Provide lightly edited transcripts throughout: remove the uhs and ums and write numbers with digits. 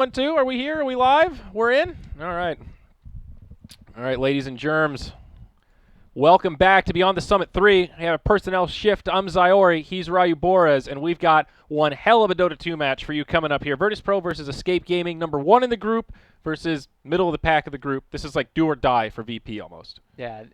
1, 2, are we here? Are we live? We're in? All right. All right, ladies and germs. Welcome back to Beyond the Summit 3. We have a personnel shift. I'm Zyori, he's Ryu Boras, and we've got one hell of a Dota 2 match for you coming up here. Virtus.pro versus Escape Gaming, number 1 in the group versus middle of the pack of the group. This is like do or die for VP almost. Yeah,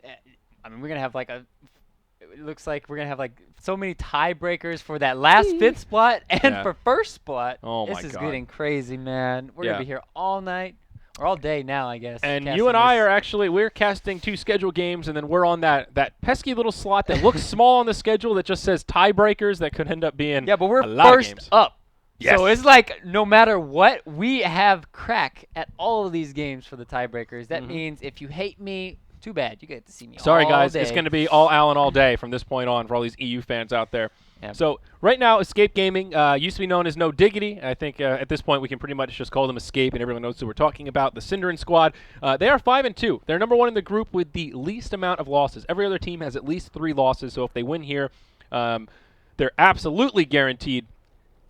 I mean, we're going to have like it looks like we're going to have like so many tiebreakers for that last fifth spot and for first spot. Oh my God. This is getting crazy, man. We're going to be here all night. Or all day now, I guess. And you and I are actually, we're casting 2 schedule games, and then we're on that pesky little slot that looks small on the schedule that just says tiebreakers that could end up being but we're a lot first of games. up. Yes. So it's like no matter what, we have crack at all of these games for the tiebreakers. That means if you hate me, too bad. You get to see me Sorry, all guys. day. It's going to be all Alan all day from this point on for all these EU fans out there. Yeah. So right now, Escape Gaming used to be known as No Diggity. I think at this point we can pretty much just call them Escape, and everyone knows who we're talking about. The Cinderin squad. They are 5-2. They're number 1 in the group with the least amount of losses. Every other team has at least 3 losses. So if they win here, they're absolutely guaranteed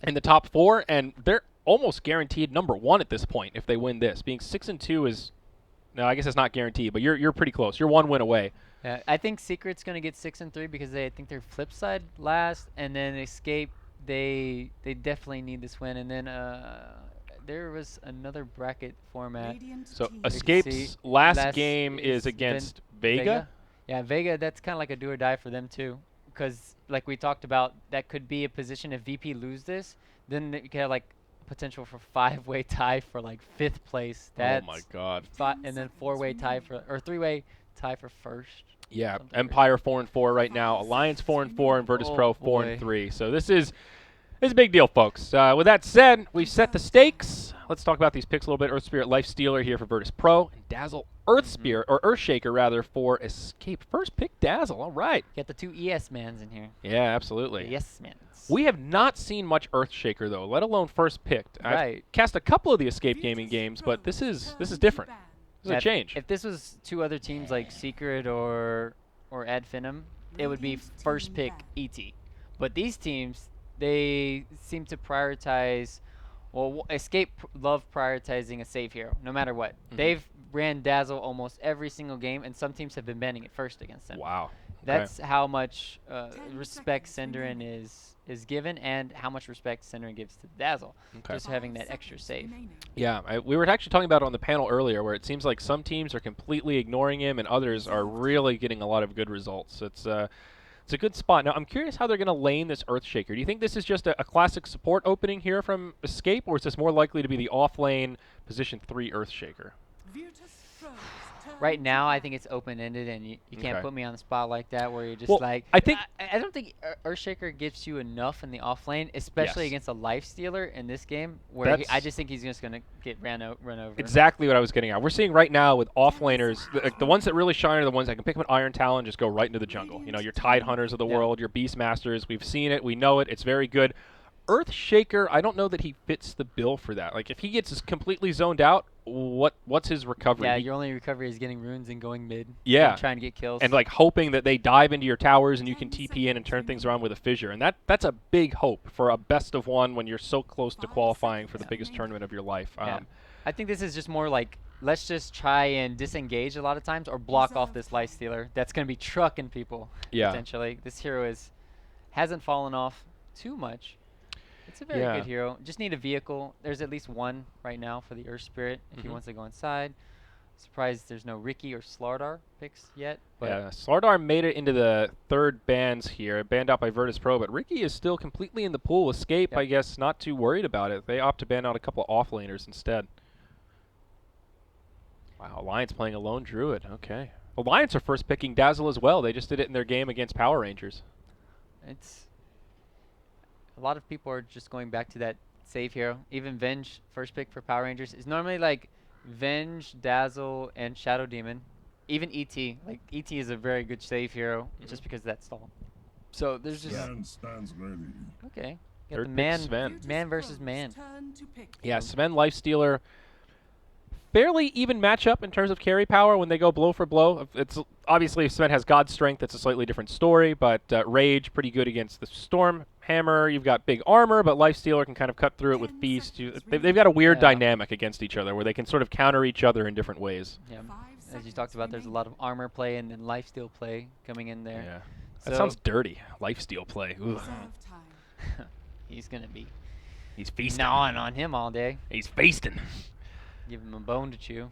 in the top 4, and they're almost guaranteed number 1 at this point if they win this. Being 6-2 is, no, I guess it's not guaranteed, but you're pretty close. You're 1 win away. Yeah, I think Secret's going to get 6-3 because I think they're flip side last, and then Escape, they definitely need this win. And then there was another bracket format. So Escape's last game is against Vega? Yeah, Vega, that's kind of like a do or die for them too. Because like we talked about, that could be a position if VP lose this, then you could have like potential for 5-way tie for like 5th place. That's oh my God. And then 4-way tie for, or 3-way tie for first. Yeah, Empire 4-4 right now, Alliance 4-4, and Virtus.pro 4-3. So this is a big deal, folks. With that said, we've set the stakes. Let's talk about these picks a little bit. Earth Spirit Lifestealer here for Virtus.pro, and Dazzle Earth Spirit, or Earthshaker rather, for Escape. First pick Dazzle, all right. Get the 2 ES mans in here. Yeah, absolutely. Yes mans. We have not seen much Earthshaker though, let alone first picked. Right. I've cast a couple of the Escape Gaming games, but this is different. This is a change. If this was 2 other teams like Secret or Ad Finum, it would be first pick ET. But these teams, they seem to prioritize, well, Escape love prioritizing a save hero, no matter what. They've ran Dazzle almost every single game, and some teams have been banning it first against them. Wow. That's how much respect Cinderin is given, and how much respect Cinderin gives to Dazzle. Just having that extra save. Yeah, we were actually talking about it on the panel earlier, where it seems like some teams are completely ignoring him, and others are really getting a lot of good results. It's a good spot. Now, I'm curious how they're going to lane this Earthshaker. Do you think this is just a classic support opening here from Escape, or is this more likely to be the off-lane position 3 Earthshaker? Right now, I think it's open-ended, and you can't put me on the spot like that where you're just like... I think I don't think Earthshaker gives you enough in the offlane, especially against a Lifestealer in this game, where I just think he's just going to get run over. Exactly what I was getting at. We're seeing right now with offlaners, the ones that really shine are the ones that can pick up an Iron Talon and just go right into the jungle. You know, your Tide Hunters of the world, your Beastmasters. We've seen it. We know it. It's very good. Earthshaker, I don't know that he fits the bill for that. Like, if he gets completely zoned out, what's his recovery? Yeah, your only recovery is getting runes and going mid. Yeah. And trying to get kills. And, like, hoping that they dive into your towers and you can TP in and turn things around with a fissure. And that's a big hope for a best of 1 when you're so close to qualifying for the biggest tournament of your life. I think this is just more like, let's just try and disengage a lot of times or block off this Lifestealer that's going to be trucking people, potentially. This hero hasn't fallen off too much. It's a very good hero. Just need a vehicle. There's at least 1 right now for the Earth Spirit if he wants to go inside. Surprised there's no Ricky or Slardar picks yet. But yeah, Slardar made it into the 3rd bans here, banned out by Virtus.pro, but Ricky is still completely in the pool. Escape, I guess, not too worried about it. They opt to ban out a couple of offlaners instead. Wow, Alliance playing a lone Druid. Okay. Alliance are first picking Dazzle as well. They just did it in their game against Power Rangers. A lot of people are just going back to that save hero. Even Venge, first pick for Power Rangers, is normally like Venge, Dazzle, and Shadow Demon. Even ET. Like, ET is a very good save hero just because of that stall. So there's just... stands ready. Okay. Third the pick, man, Sven. man versus man. Yeah, Sven Lifestealer. Fairly even matchup in terms of carry power when they go blow for blow. It's obviously if Sven has God Strength, it's a slightly different story, but Rage pretty good against the Storm. Hammer, you've got big armor, but Lifestealer can kind of cut through it with Feast. They've got a weird dynamic against each other where they can sort of counter each other in different ways. Yeah. As you talked about, there's a lot of armor play and then lifesteal play coming in there. Yeah. So That sounds dirty. Lifesteal play. He's going to be feasting. gnawing on him all day. He's feasting. Give him a bone to chew.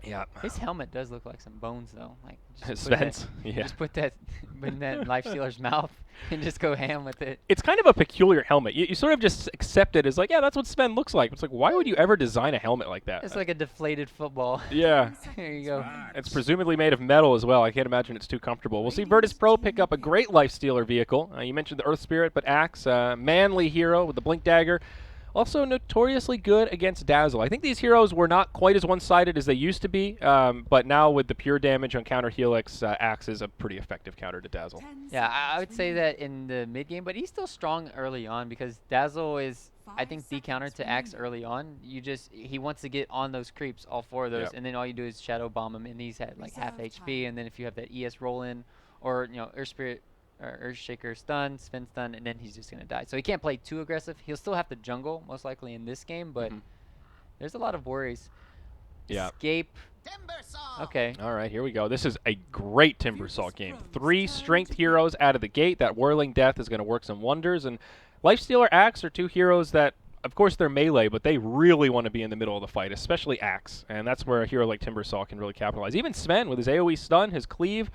Yeah. His helmet does look like some bones, though. Like Sven's? Yeah. Just put that in that Lifestealer's mouth and just go ham with it. It's kind of a peculiar helmet. You sort of just accept it as like, yeah, that's what Sven looks like. It's like, why would you ever design a helmet like that? It's like a deflated football. Yeah. There you go. It's presumably made of metal as well. I can't imagine it's too comfortable. We'll see Virtus.pro pick up a great Lifestealer vehicle. You mentioned the Earth Spirit, but Axe, manly hero with the Blink Dagger. Also notoriously good against Dazzle. I think these heroes were not quite as one-sided as they used to be, but now with the pure damage on counter Helix, Axe is a pretty effective counter to Dazzle. Yeah, I would say that in the mid-game, but he's still strong early on because Dazzle is, I think, the counter to Axe early on. He wants to get on those creeps, all 4 of those, and then all you do is Shadow Bomb him, and he's at like half HP, and then if you have that ES roll-in, or, Earth Spirit, or Earthshaker stun, Sven stun, and then he's just going to die. So he can't play too aggressive. He'll still have to jungle, most likely in this game, but there's a lot of worries. Yeah. Escape. Okay. All right, here we go. This is a great Timbersaw game. 3 strength heroes out of the gate. That Whirling Death is going to work some wonders. And Lifestealer, Axe are 2 heroes that, of course, they're melee, but they really want to be in the middle of the fight, especially Axe. And that's where a hero like Timbersaw can really capitalize. Even Sven with his AoE stun, his cleave.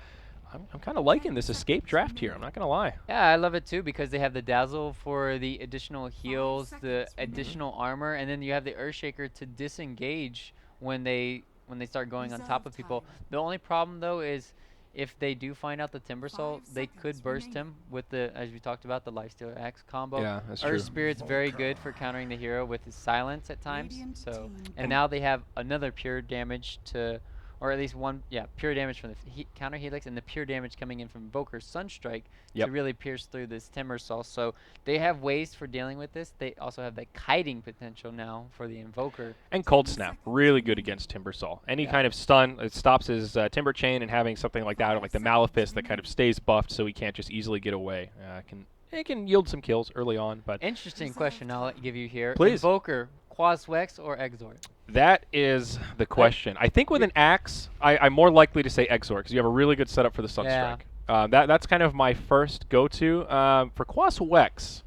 I'm kind of liking this escape draft here. I'm not going to lie. Yeah, I love it too because they have the Dazzle for the additional heals, the additional armor, and then you have the Earthshaker to disengage when they start going on top of people. The only problem though is if they do find out the Timbersaw, they could burst him with the, as we talked about, the Lifestealer Axe combo. Yeah, that's true. Earth Spirit's very good for countering the hero with his silence at times. So, and now they have another pure damage to, or at least one, pure damage from the counter Helix and the pure damage coming in from Invoker's Sunstrike to really pierce through this Timbersaw. So they have ways for dealing with this. They also have the kiting potential now for the Invoker. And Cold Snap, really good against Timbersaw. Any kind of stun, it stops his Timber Chain, and having something like that, or like the Malefice that kind of stays buffed so he can't just easily get away. It can yield some kills early on. But interesting question I'll give you here. Please. Invoker, Quaswex or Exort? That is the question. I think with an Axe, I'm more likely to say Exort because you have a really good setup for the Sunstrike. That's kind of my first go-to. For Quaswex,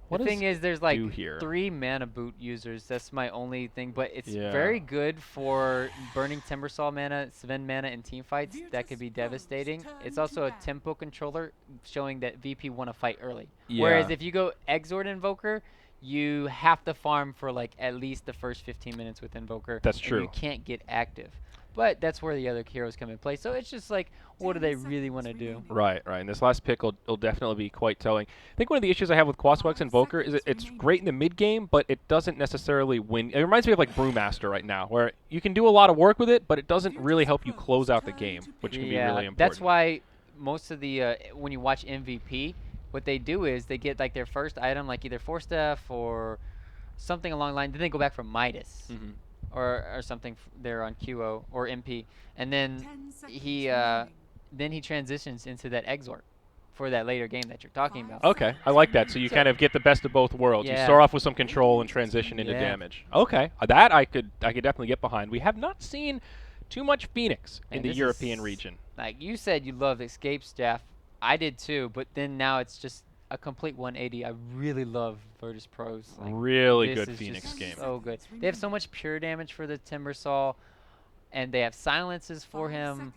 the thing is there's like here? 3 mana boot users. That's my only thing, but it's very good for burning Timbersaw mana, Sven mana in team fights. That could be devastating. It's also a tempo controller showing that VP want to fight early. Whereas if you go Exort Invoker, you have to farm for like at least the first 15 minutes with Invoker. That's true. You can't get active. But that's where the other heroes come in play. So it's just like, what do they really want to do? Right. And this last pick will definitely be quite telling. I think one of the issues I have with Quaswex Invoker is it's great in the mid game, but it doesn't necessarily win. It reminds me of like Brewmaster right now, where you can do a lot of work with it, but it doesn't really help you close out the game, which can be really important. That's why most of the, when you watch MVP, what they do is they get like their first item, like either Force Staff or something along the line. Then they go back for Midas or something there on QO or MP, and then he transitions into that Exort for that later game that you're talking about. Okay, I like that. So you kind of get the best of both worlds. You start off with some control and transition into damage. Okay, that I could definitely get behind. We have not seen too much Phoenix in the European region. Like you said, you love Escape Staff. I did too, but then now it's just a complete 180. I really love Virtus.pro's. Like, really good Phoenix game. So good. They have so much pure damage for the Timbersaw, and they have silences for him.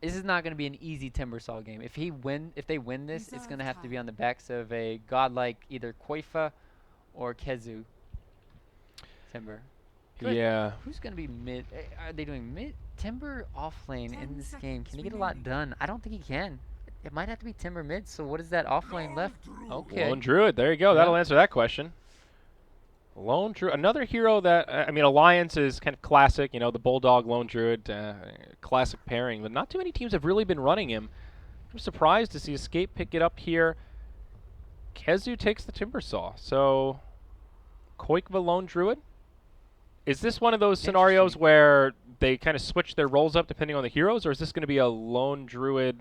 This is not going to be an easy Timbersaw game. If they win this, it's going to have to be on the backs of a godlike either Koifa or Kezu Timber. Yeah. Who's going to be mid? Are they doing mid? Timber off lane in this game. Can he get a lot done? I don't think he can. It might have to be Timber mid, so what is that off lane left? Okay. Lone Druid. There you go. That'll answer that question. Lone Druid. Another hero that, Alliance is kind of classic. The Bulldog, Lone Druid, classic pairing. But not too many teams have really been running him. I'm surprised to see Escape pick it up here. Kezu takes the Timbersaw. So, Koikva, Lone Druid. Is this one of those scenarios where they kind of switch their roles up depending on the heroes, or is this going to be a Lone Druid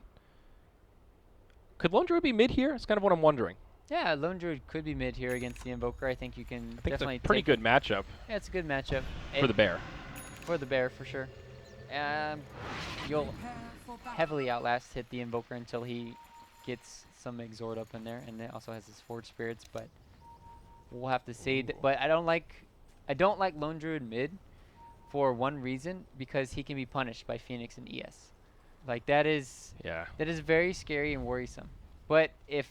Could Lone Druid be mid here? That's kind of what I'm wondering. Yeah, Lone Druid could be mid here against the Invoker. I think you can definitely it's a pretty good matchup. Yeah, it's a good matchup. For the bear. For the bear, for sure. You'll heavily outlast hit the Invoker until he gets some Exhort up in there, and it also has his Forge Spirits, but we'll have to see. But I don't like Lone Druid mid for one reason, because he can be punished by Phoenix and ES. Like, that is very scary and worrisome. But if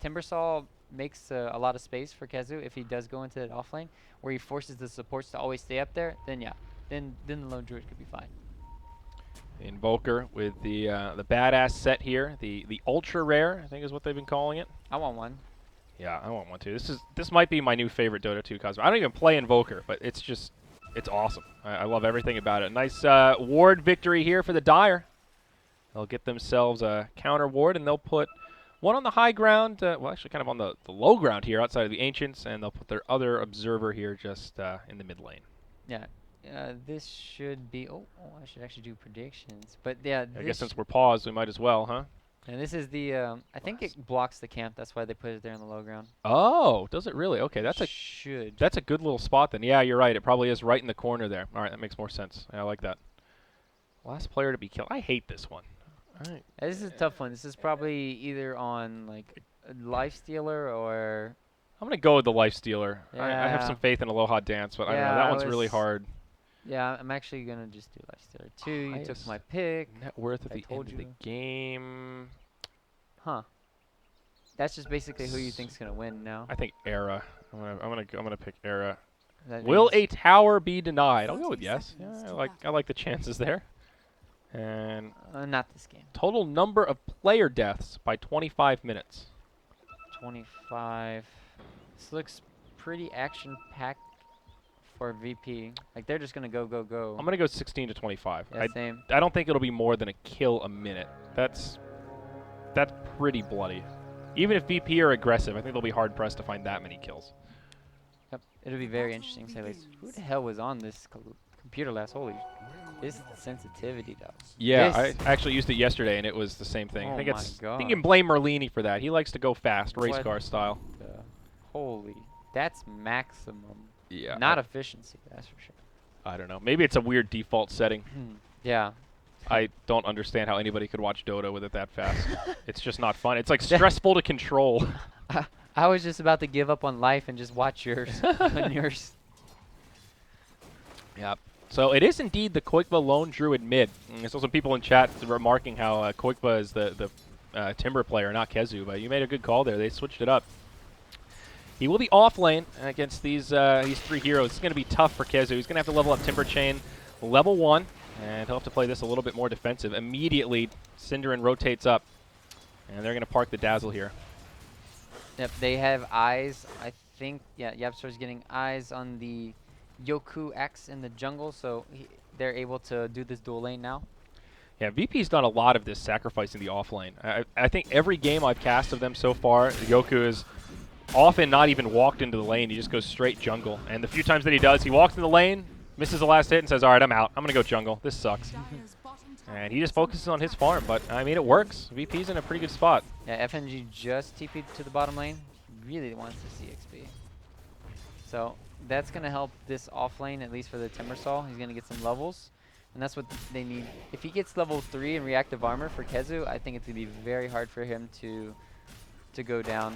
Timbersaw makes a lot of space for Kezu, if he does go into that off lane, where he forces the supports to always stay up there, then yeah, then the Lone Druid could be fine. Invoker with the badass set here, the ultra rare, I think is what they've been calling it. I want one. Yeah, I want one too. This might be my new favorite Dota 2 cosmetics. I don't even play Invoker, but it's awesome. I love everything about it. Nice ward victory here for the Dire. They'll get themselves a counter ward, and they'll put one on the high ground, well, actually kind of on the low ground here outside of the Ancients, and they'll put their other observer here just in the mid lane. Yeah. This should be... Oh, I should actually do predictions. But yeah, I guess since we're paused, we might as well, huh? And this is the... I think it blocks the camp. That's why they put it there on the low ground. Oh, does it really? Okay, that's a good little spot then. Yeah, you're right. It probably is right in the corner there. All right, that makes more sense. Yeah, I like that. Last player to be killed. I hate this one. All right. This is a tough one. This is probably either on like a Lifestealer or... I'm going to go with the Lifestealer. Yeah. I have some faith in Aloha Dance, but I don't know. That one's really hard. Yeah, I'm actually going to just do Lifestealer too. You took my pick. Net worth at the end of the game. Huh. That's just basically who you think's going to win now. I think Era. I'm gonna pick Era. Will a tower be denied? I'll go with yes. Yeah, I like the chances there. And not this game. Total number of player deaths by 25 minutes. 25. This looks pretty action-packed for VP. Like, they're just going to go, go, go. I'm going to go 16 to 25. Yeah, same. I don't think it'll be more than a kill a minute. That's pretty bloody. Even if VP are aggressive, I think they'll be hard-pressed to find that many kills. Yep. It'll be very interesting. So, who the hell was on this computer last? Holy, this sensitivity, though. Yeah, I actually used it yesterday, and it was the same thing. Oh I think you can blame Merlini for that. He likes to go fast, race car style. Holy, that's maximum. Yeah. Not efficiency, that's for sure. I don't know. Maybe it's a weird default setting. Yeah. I don't understand how anybody could watch Dota with it that fast. It's just not fun. It's like stressful to control. I was just about to give up on life and just watch yours. On yours. Yep. So it is indeed the Koikva Lone Druid mid. I saw some people in chat remarking how Koikva is the Timber player, not Kezu, but you made a good call there. They switched it up. He will be off lane against these three heroes. It's going to be tough for Kezu. He's going to have to level up Timber Chain level 1, and he'll have to play this a little bit more defensive. Immediately, Cinderin rotates up, and they're going to park the Dazzle here. Yep, they have eyes. I think, yeah, Yapstar's getting eyes on the Yoku X in the jungle, so they're able to do this dual lane now. Yeah, VP's done a lot of this sacrificing the off lane. I think every game I've cast of them so far, Yoku is often not even walked into the lane. He just goes straight jungle. And the few times that he does, he walks in the lane, misses the last hit, and says, all right, I'm out. I'm going to go jungle. This sucks. And he just focuses on his farm. But, I mean, it works. VP's in a pretty good spot. Yeah, FNG just TP'd to the bottom lane. Really wants to see XP. So that's going to help this off lane, at least for the Timbersaw. He's going to get some levels. And that's what they need. If he gets level 3 in reactive armor for Kezu, I think it's going to be very hard for him to go down.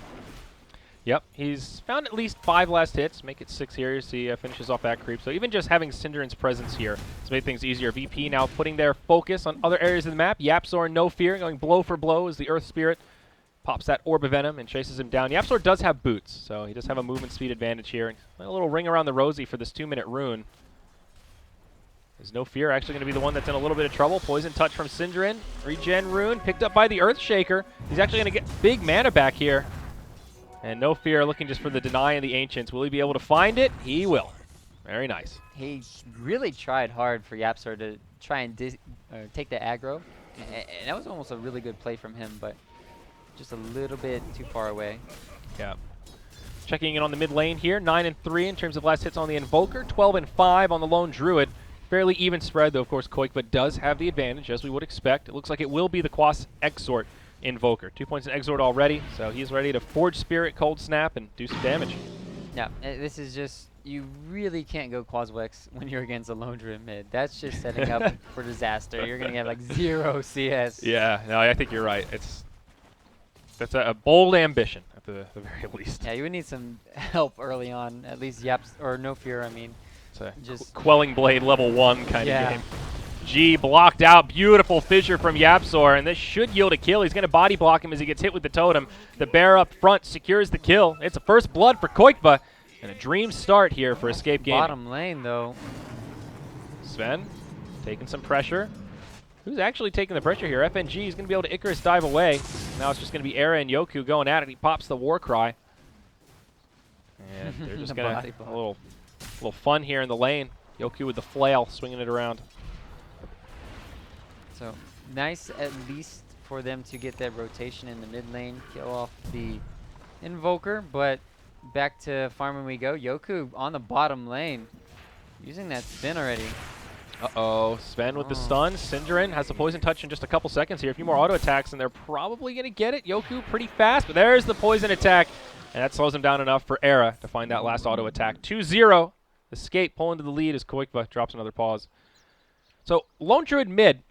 Yep, he's found at least 5 last hits, make it 6 here. You see finishes off that creep. So even just having Cinderin's presence here has made things easier. VP now putting their focus on other areas of the map. Yapsor, no fear, going blow for blow as the Earth Spirit pops that Orb of Venom and chases him down. Yapsor does have boots, so he does have a movement speed advantage here. A little ring around the rosy for this 2-minute rune. There's no fear actually going to be the one that's in a little bit of trouble. Poison touch from Cinderin. Regen rune picked up by the Earthshaker. He's actually going to get big mana back here. And no fear looking just for the deny of the Ancients. Will he be able to find it? He will. Very nice. He really tried hard for Yapsor to try and take the aggro. And that was almost a really good play from him, but just a little bit too far away. Yeah. Checking in on the mid lane here. 9 and 3 in terms of last hits on the Invoker. 12 and 5 on the Lone Druid. Fairly even spread, though, of course, Koikva does have the advantage, as we would expect. It looks like it will be the Quas Exort Invoker. 2 points in Exort already, so he's ready to Forge Spirit, Cold Snap, and do some damage. Yeah, this is just, you really can't go Quaswex when you're against a Lone Druid mid. That's just setting up for disaster. You're going to get like 0 CS. Yeah, no, I think you're right. That's a bold ambition at the very least. Yeah, you would need some help early on, at least Yaps, or No Fear, I mean. It's a just Quelling Blade level 1 kind of game. G blocked out. Beautiful fissure from Yapzor, and this should yield a kill. He's going to body block him as he gets hit with the totem. The bear up front secures the kill. It's a first blood for Koikva, and a dream start here for Escape Gaming. Bottom lane, though. Sven taking some pressure. Who's actually taking the pressure here? FNG is going to be able to Icarus dive away. Now it's just going to be Era and Yoku going at it. He pops the war cry. And they're just going to a little fun here in the lane. Yoku with the flail, swinging it around. So nice at least for them to get that rotation in the mid lane, kill off the Invoker, but back to farming we go. Yoku on the bottom lane, using that spin already. Uh-oh, Sven with the stun. Synderen has the poison touch in just a couple seconds here. A few more auto attacks, and they're probably going to get it. Yoku pretty fast, but there's the poison attack, and that slows him down enough for Era to find that last auto attack. 2-0. Escape pulling to the lead as Koikva drops another pause. So, Lone Druid mid.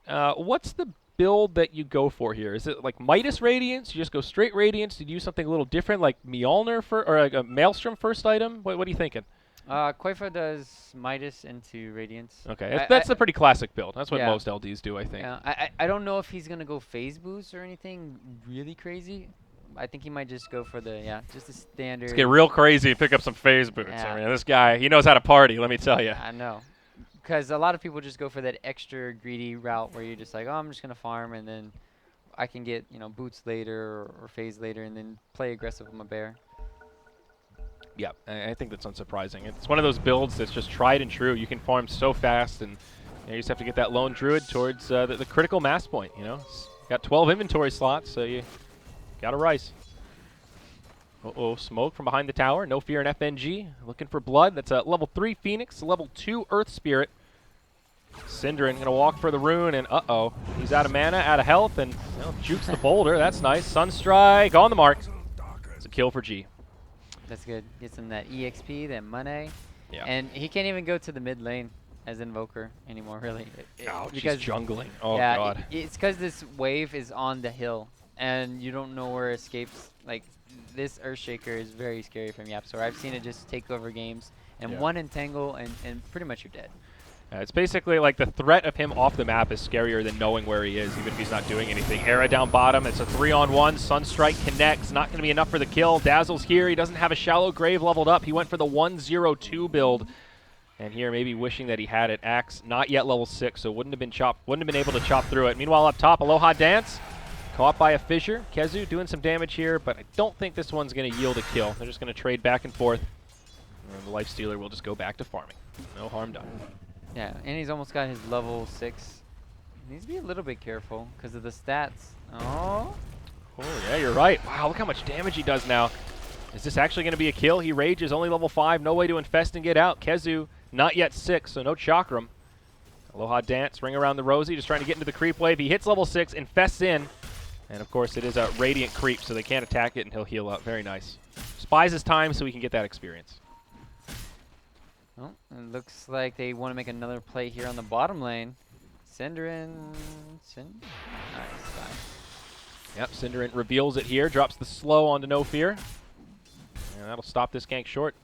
What's the build that you go for here? Is it like Midas Radiance? You just go straight Radiance? Did you use something a little different like Mjolnir or like a Maelstrom first item? What are you thinking? Koikva does Midas into Radiance. Okay, that's a pretty classic build. That's what most LDs do, I think. Yeah, I don't know if he's going to go phase boost or anything really crazy. I think he might just go for the, just the standard. Let's get real crazy and pick up some phase boots. Yeah. I mean, this guy, he knows how to party, let me tell you. I know. Because a lot of people just go for that extra greedy route where you're just like, oh, I'm just going to farm and then I can get, boots later or phase later and then play aggressive with my bear. Yeah, I think that's unsurprising. It's one of those builds that's just tried and true. You can farm so fast, and you just have to get that Lone Druid towards the critical mass point, Got 12 inventory slots, so you got to rice. Uh-oh, smoke from behind the tower. No Fear in FNG. Looking for blood. That's a level 3 Phoenix, level 2 Earth Spirit. Synderen going to walk for the rune, and uh-oh. He's out of mana, out of health, and jukes the boulder. That's nice. Sunstrike on the mark. It's a kill for G. That's good. Gets him that EXP, that money. Yeah. And he can't even go to the mid lane as Invoker anymore, really. Ouch, because he's jungling. Oh, yeah, God. It's because this wave is on the hill, and you don't know where escapes. Like, this Earthshaker is very scary from Yapzor. I've seen it just take over games, and one entangle, and pretty much you're dead. It's basically like the threat of him off the map is scarier than knowing where he is, even if he's not doing anything. Era down bottom. It's a 3-on-1. Sunstrike connects. Not going to be enough for the kill. Dazzle's here. He doesn't have a Shallow Grave leveled up. He went for the 1-0-2 build. And here, maybe wishing that he had it. Axe, not yet level 6, so wouldn't have been able to chop through it. Meanwhile, up top, Aloha Dance. Caught by a fissure. Kezu doing some damage here, but I don't think this one's going to yield a kill. They're just going to trade back and forth. And the Lifestealer will just go back to farming. No harm done. Yeah, and he's almost got his level 6. He needs to be a little bit careful because of the stats. Oh, yeah, you're right. Wow, look how much damage he does now. Is this actually going to be a kill? He rages, only level 5. No way to infest and get out. Kezu, not yet 6, so no chakram. Aloha Dance, ring around the Rosie, just trying to get into the creep wave. He hits level 6, infests in. And, of course, it is a Radiant creep, so they can't attack it, and he'll heal up. Very nice. Spies his time so he can get that experience. Well, it looks like they want to make another play here on the bottom lane. Synderen. Nice. Yep, Synderen reveals it here, drops the slow onto No Fear. And that'll stop this gank short.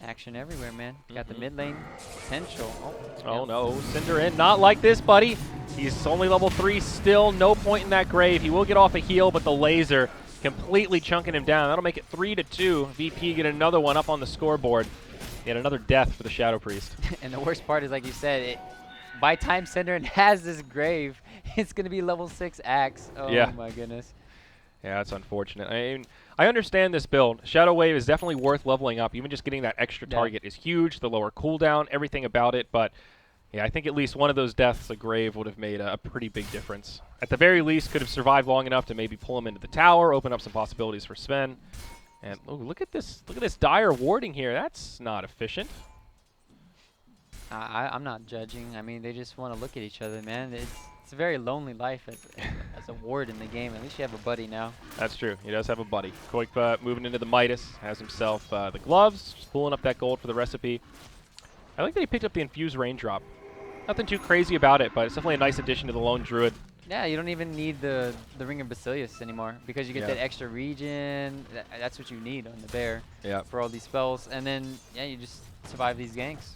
Action everywhere, man. Got the mid lane potential. Oh no, Synderen, not like this, buddy. He's only level 3 still, no point in that grave. He will get off a heal, but the laser completely chunking him down. That'll make it 3-2. VP get another one up on the scoreboard. Yet another death for the Shadow Priest. And the worst part is, like you said, by time Synderen has this grave, it's going to be level 6 Axe. Oh my goodness. Yeah, that's unfortunate. I mean, I understand this build. Shadow Wave is definitely worth leveling up. Even just getting that extra target is huge. The lower cooldown, everything about it. But yeah, I think at least one of those deaths, a grave, would have made a pretty big difference. At the very least, could have survived long enough to maybe pull him into the tower, open up some possibilities for Sven. And look at this dire warding here. That's not efficient. I'm not judging. I mean, they just want to look at each other, man. It's a very lonely life as a ward in the game. At least you have a buddy now. That's true. He does have a buddy. Koikpa moving into the Midas, has himself the gloves, just pulling up that gold for the recipe. I like that he picked up the infused raindrop. Nothing too crazy about it, but it's definitely a nice addition to the lone druid. Yeah, you don't even need the Ring of Basilius anymore because you get that extra regen. That's what you need on the bear for all these spells. And then, yeah, you just survive these ganks.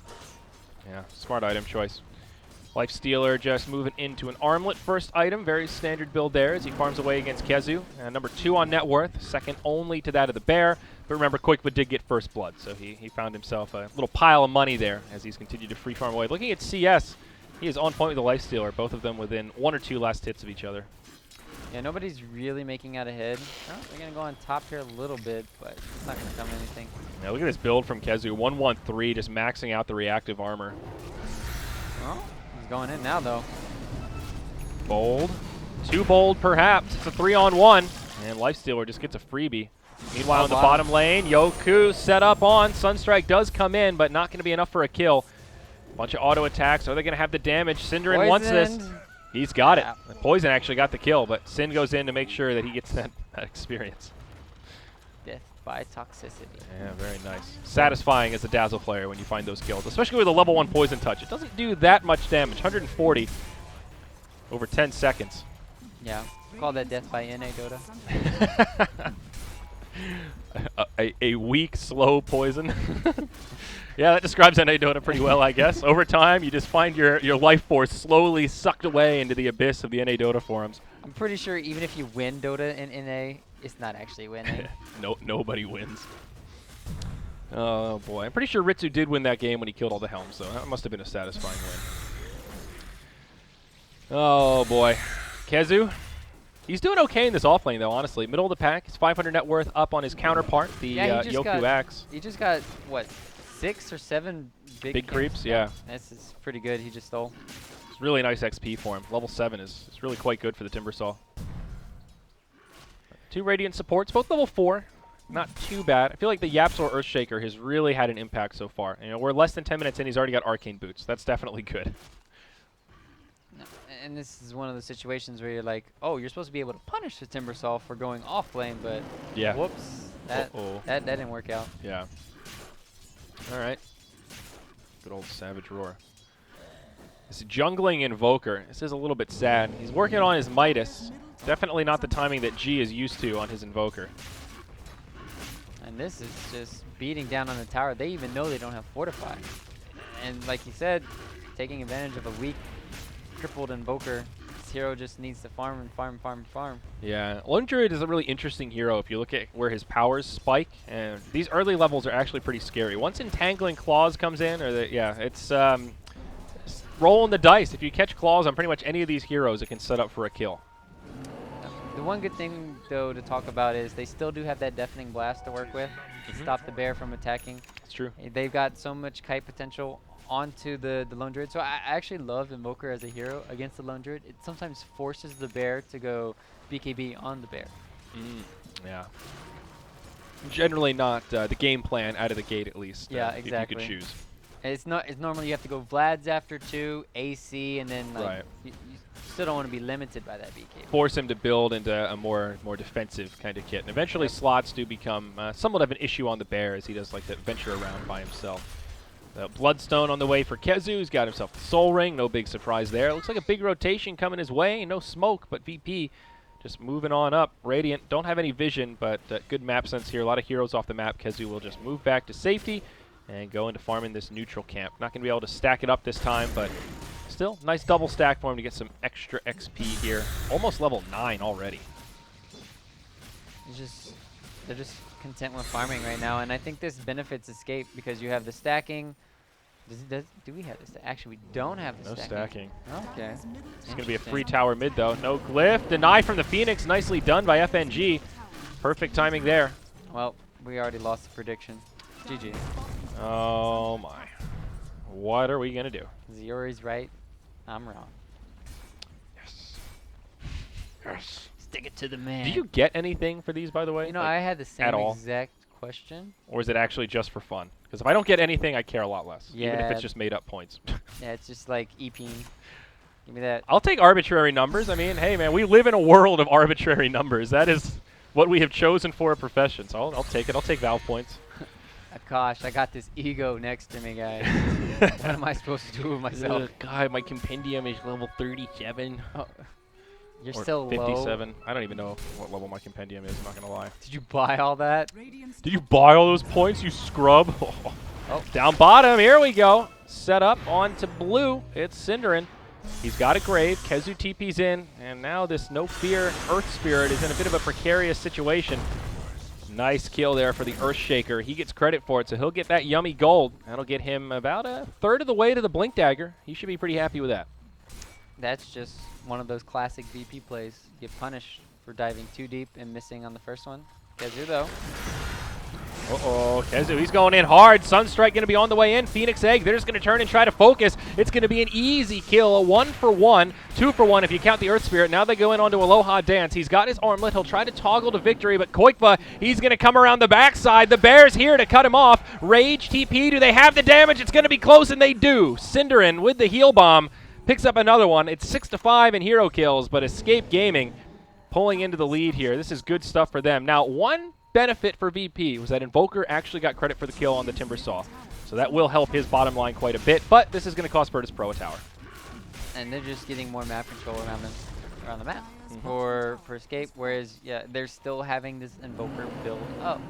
Yeah, smart item choice. Lifestealer just moving into an armlet. First item, very standard build there as he farms away against Kezu. Number 2 on net worth, second only to that of the bear. But remember, Koikpa did get first blood, so he found himself a little pile of money there as he's continued to free farm away. Looking at CS, he is on point with the Lifestealer, both of them within 1 or 2 last hits of each other. Yeah, nobody's really making out ahead. Oh, they're going to go on top here a little bit, but it's not going to come anything. Yeah, look at this build from Kezu. 1-1-3, just maxing out the reactive armor. Oh, he's going in now, though. Bold. Too bold, perhaps. It's a 3-on-1, and Lifestealer just gets a freebie. Meanwhile, in the bottom lane, Yoku set up on. Sunstrike does come in, but not going to be enough for a kill. Bunch of auto attacks. Are they going to have the damage? Synderen wants this. He's got it. Poison actually got the kill, but Sin goes in to make sure that he gets that experience. Death by toxicity. Yeah, very nice. Satisfying as a Dazzle player when you find those kills, especially with a level 1 poison touch. It doesn't do that much damage. 140 over 10 seconds. Yeah, call that death by NA Dota. a weak, slow poison. Yeah, that describes NA Dota pretty well, I guess. Over time, you just find your life force slowly sucked away into the abyss of the NA Dota forums. I'm pretty sure even if you win Dota in NA, it's not actually winning. Nobody wins. Oh, boy. I'm pretty sure Ritsu did win that game when he killed all the helms, so that must have been a satisfying win. Oh, boy. Kezu. He's doing okay in this offlane, though, honestly. Middle of the pack. He's 500 net worth up on his counterpart, the Yoku Axe. He just got, what, 6 or 7 big creeps? Yeah. This is pretty good. He just stole. It's really nice XP for him. Level 7 is really quite good for the Timbersaw. 2 Radiant supports, both level 4. Not too bad. I feel like the Yapsor Earthshaker has really had an impact so far. You know, we're less than 10 minutes in. He's already got Arcane Boots. That's definitely good. And this is one of the situations where you're like, oh, you're supposed to be able to punish the Timbersaw for going off lane, but whoops, that didn't work out. Yeah. All right. Good old Savage Roar. This jungling Invoker. This is a little bit sad. He's working on his Midas. Definitely not the timing that G is used to on his Invoker. And this is just beating down on the tower. They even know they don't have Fortify. And like you said, taking advantage of a weak, crippled Invoker. This hero just needs to farm and farm, farm, farm. Yeah, Lone Druid is a really interesting hero if you look at where his powers spike. And these early levels are actually pretty scary. Once Entangling Claws comes in, it's rolling the dice. If you catch Claws on pretty much any of these heroes, it can set up for a kill. The one good thing, though, to talk about is they still do have that Deafening Blast to work with to stop the bear from attacking. It's true. They've got so much kite potential onto the Lone Druid. So I actually love Invoker as a hero against the Lone Druid. It sometimes forces the bear to go BKB on the bear. Yeah. Generally not the game plan out of the gate, at least. Yeah, exactly. If you could choose. It's normally you have to go Vlad's after 2, AC, and then like, you still don't want to be limited by that BKB. Force him to build into a more defensive kind of kit. And eventually slots do become somewhat of an issue on the bear as he does like to venture around by himself. Bloodstone on the way for Kezu. He's got himself the Soul Ring. No big surprise there. Looks like a big rotation coming his way. No smoke, but VP just moving on up. Radiant don't have any vision, but good map sense here. A lot of heroes off the map. Kezu will just move back to safety and go into farming this neutral camp. Not going to be able to stack it up this time, but still, nice double stack for him to get some extra XP here. Almost level 9 already. They're just content with farming right now, and I think this benefits Escape because you have the stacking. Do we have this? Actually, we don't have the stacking. Okay. It's going to be a free tower mid, though. No glyph. Deny from the Phoenix. Nicely done by FNG. Perfect timing there. Well, we already lost the prediction. GG. Oh, my. What are we going to do? Ziori's right. I'm wrong. Yes. Yes. Stick it to the man. Do you get anything for these, by the way? You know, I had the same exact question. Or is it actually just for fun? Because if I don't get anything, I care a lot less, even if it's just made up points. Yeah, it's just like EP. Give me that. I'll take arbitrary numbers. I mean, hey, man, we live in a world of arbitrary numbers. That is what we have chosen for a profession. So I'll take it. I'll take Valve points. Gosh, I got this ego next to me, guys. What am I supposed to do with myself? God, my compendium is level 37. Oh, you're or still 57. low. I don't even know what level my compendium is, I'm not going to lie. Did you buy all that? Did you buy all those points, you scrub? Oh. Down bottom, here we go. Set up onto blue. It's Cinderin. He's got a grave. Kezu TP's in. And now this No Fear Earth Spirit is in a bit of a precarious situation. Nice kill there for the Earthshaker. He gets credit for it, so he'll get that yummy gold. That'll get him about a third of the way to the Blink Dagger. He should be pretty happy with that. That's just one of those classic VP plays. Get punished for diving too deep and missing on the first one. Kezu, though. Uh-oh, Kezu, he's going in hard. Sunstrike going to be on the way in. Phoenix Egg, they're just going to turn and try to focus. It's going to be an easy kill, a 1-for-1, 2-for-1 if you count the Earth Spirit. Now they go in onto Aloha Dance. He's got his armlet. He'll try to toggle to victory, but Koikva, he's going to come around the backside. The Bear's here to cut him off. Rage TP, do they have the damage? It's going to be close, and they do. Cinderin with the heal bomb picks up another one. It's 6-5 in hero kills, but Escape Gaming pulling into the lead here. This is good stuff for them. Now, one benefit for VP was that Invoker actually got credit for the kill on the Timber Saw. So that will help his bottom line quite a bit, but this is going to cost virtus.pro a tower. And they're just getting more map control around the map for Escape, whereas yeah, they're still having this Invoker build up.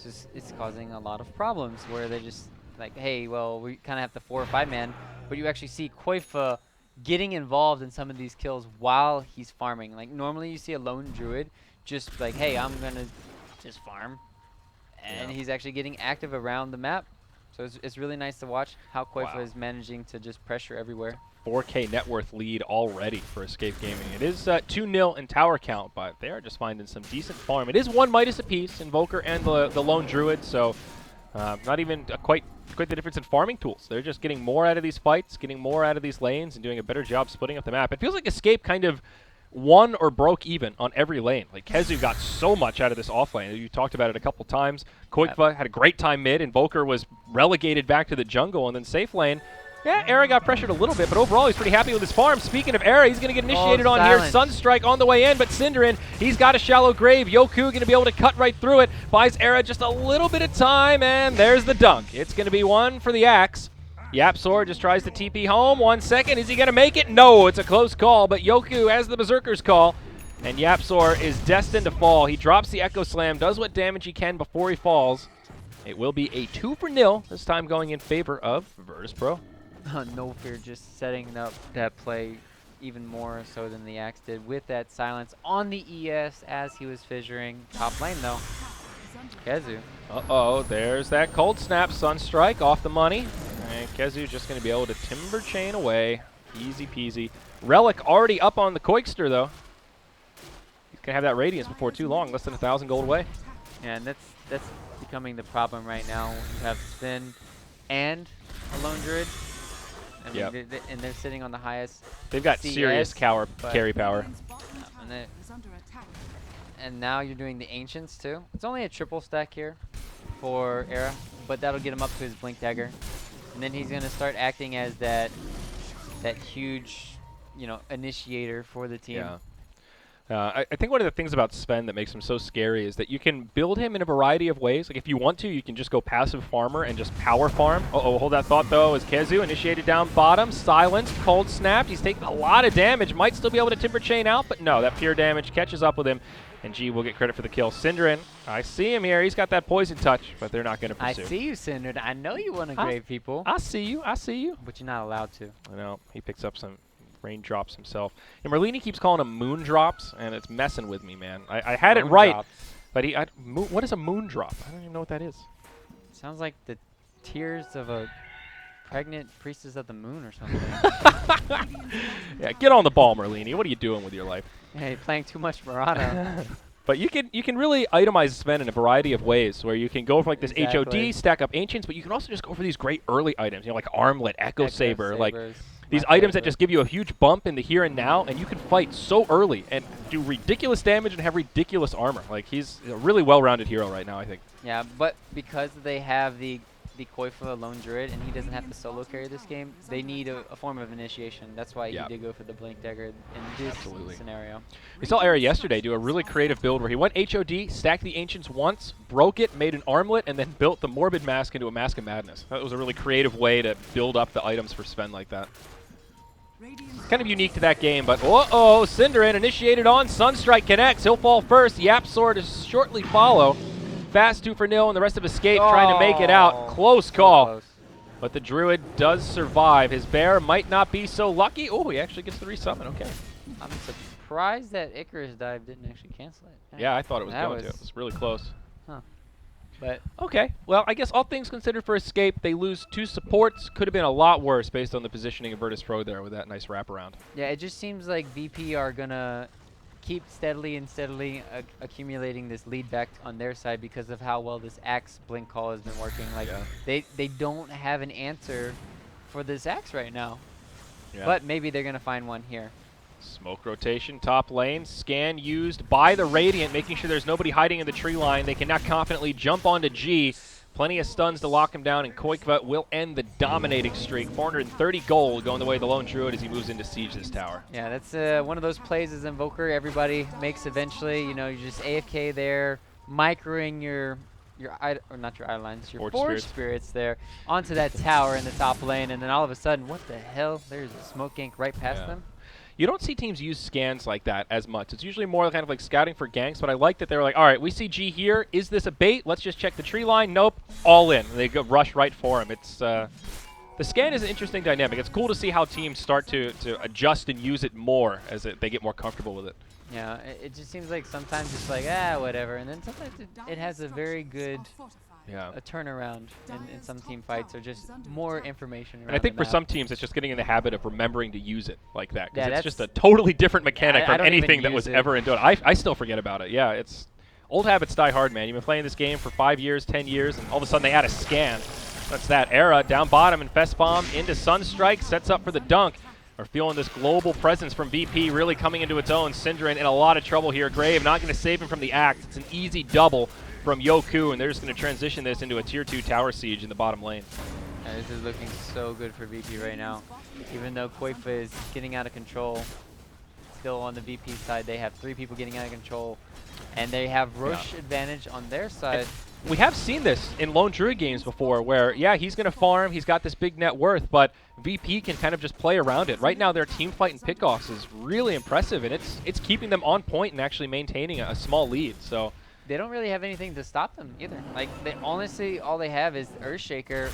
It's causing a lot of problems where they're just like, hey, well, we kind of have the 4 or 5 man, but you actually see Koifa getting involved in some of these kills while he's farming. Like normally you see a lone druid just like, hey, I'm going to just farm, and he's actually getting active around the map. So it's really nice to watch how Koifa is managing to just pressure everywhere. 4K net worth lead already for Escape Gaming. It is 2-0 in tower count, but they are just finding some decent farm. It is 1 Midas apiece, Invoker and the lone druid, so not even quite the difference in farming tools. They're just getting more out of these fights, getting more out of these lanes, and doing a better job splitting up the map. It feels like Escape kind of won or broke even on every lane. Like Kezu got so much out of this off lane. You talked about it a couple times. Koikva had a great time mid. Invoker was relegated back to the jungle, and then safe lane. Yeah, Era got pressured a little bit, but overall he's pretty happy with his farm. Speaking of Era, he's going to get initiated on here. Sunstrike on the way in, but Cinderin, he's got a shallow grave. Yoku going to be able to cut right through it. Buys Era just a little bit of time, and there's the dunk. It's going to be one for the Axe. Yapsor just tries to TP home. 1 second. Is he going to make it? No, it's a close call, but Yoku has the Berserker's call, and Yapsor is destined to fall. He drops the Echo Slam, does what damage he can before he falls. It will be a 2-0, this time going in favor of virtus.pro. No Fear just setting up that play even more so than the Axe did with that silence on the ES as he was fissuring. Top lane, though. Kezu. Uh-oh, there's that cold snap. Sunstrike off the money. And Kezu just going to be able to timber chain away. Easy peasy. Relic already up on the Koikster, though. He's going to have that Radiance before too long. Less than 1,000 gold away. Yeah, and that's becoming the problem right now. You have Spin and a Lone Druid. I mean, and they're sitting on the highest. They've got CS, serious carry power. And now you're doing the Ancients, too. It's only a triple stack here for Era, but that'll get him up to his Blink Dagger. And then he's going to start acting as that huge, initiator for the team. Yeah. I think one of the things about Sven that makes him so scary is that you can build him in a variety of ways. Like if you want to, you can just go passive farmer and just power farm. Uh-oh, hold that thought though, as Kezu initiated down bottom, silenced, cold snapped. He's taking a lot of damage, might still be able to timber chain out, but no, that pure damage catches up with him, and G will get credit for the kill. Cinderin, I see him here. He's got that poison touch, but they're not going to pursue. I see you, Cinderin. I know you want to grave people. I see you. I see you. But you're not allowed to. I know. He picks up some raindrops himself. And Merlini keeps calling them moondrops, and it's messing with me, man. I had it right, but what is a moondrop? I don't even know what that is. Sounds like the tears of a pregnant priestess of the moon or something. Yeah, get on the ball, Merlini. What are you doing with your life? Hey, you're playing too much Murano. But you can really itemize Sven in a variety of ways, where you can go for like this HOD, stack up Ancients, but you can also just go for these great early items, like Armlet, Echo Saber, like These items that just give you a huge bump in the here and now, and you can fight so early and do ridiculous damage and have ridiculous armor. Like, he's a really well-rounded hero right now, I think. Yeah, but because they have the Koi for the Lone Druid, and he doesn't have to solo carry this game, they need a form of initiation. That's why he did go for the Blink Dagger in this scenario. We saw Era yesterday do a really creative build where he went HOD, stacked the Ancients once, broke it, made an armlet, and then built the Morbid Mask into a Mask of Madness. That was a really creative way to build up the items for Sven like that. Kind of unique to that game, but uh-oh, Synderen initiated on. Sunstrike connects. He'll fall first. Yap Sword is shortly follow. Fast 2 for Nil, and the rest of Escape trying to make it out. Close call. Close. But the Druid does survive. His Bear might not be so lucky. Oh, he actually gets the resummon. Okay. I'm surprised that Icarus Dive didn't actually cancel it. Yeah, I thought it was going to. It was really close. Huh. But okay. Well, I guess all things considered for Escape, they lose 2 supports. Could have been a lot worse based on the positioning of virtus.pro there with that nice wraparound. Yeah, it just seems like VP are going to keep steadily accumulating this lead back on their side because of how well this Axe Blink call has been working. Like, they don't have an answer for this Axe right now. Yeah. But maybe they're going to find one here. Smoke rotation, top lane, scan used by the Radiant, making sure there's nobody hiding in the tree line. They can now confidently jump onto G. Plenty of stuns to lock him down, and Koikva will end the dominating streak. 430 gold going the way of the Lone Druid as he moves into siege this tower. Yeah, that's one of those plays as Invoker everybody makes eventually. You know, you're just AFK there, microing your Forge Spirits there onto that tower in the top lane, and then all of a sudden, what the hell? There's a smoke gank right past them. You don't see teams use scans like that as much. It's usually more kind of like scouting for ganks, but I like that they were like, all right, we see G here. Is this a bait? Let's just check the tree line. Nope. All in. They go rush right for him. It's the scan is an interesting dynamic. It's cool to see how teams start to adjust and use it more as they get more comfortable with it. Yeah, it just seems like sometimes it's like, whatever. And then sometimes it has a very good a turnaround in some team fights, or just more information around. And I think for some teams, it's just getting in the habit of remembering to use it like that, because it's just a totally different mechanic from anything that was ever in Dota. I still forget about it. Yeah, it's old habits die hard, man. You've been playing this game for 5 years, 10 years, and all of a sudden they add a scan. That's that. Era down bottom, and Fest Bomb into Sunstrike, sets up for the dunk. We're feeling this global presence from VP really coming into its own. Synderen in a lot of trouble here. Grave not going to save him from the Axe. It's an easy double from Yoku, and they're just going to transition this into a tier 2 tower siege in the bottom lane. Yeah, this is looking so good for VP right now. Even though Koifa is getting out of control, still on the VP side, they have 3 people getting out of control, and they have Roche advantage on their side. And we have seen this in Lone Druid games before where, he's going to farm, he's got this big net worth, but VP can kind of just play around it. Right now, their team fight and pickoffs is really impressive, and it's keeping them on point and actually maintaining a small lead. So they don't really have anything to stop them either. Like, honestly, all they have is Earthshaker,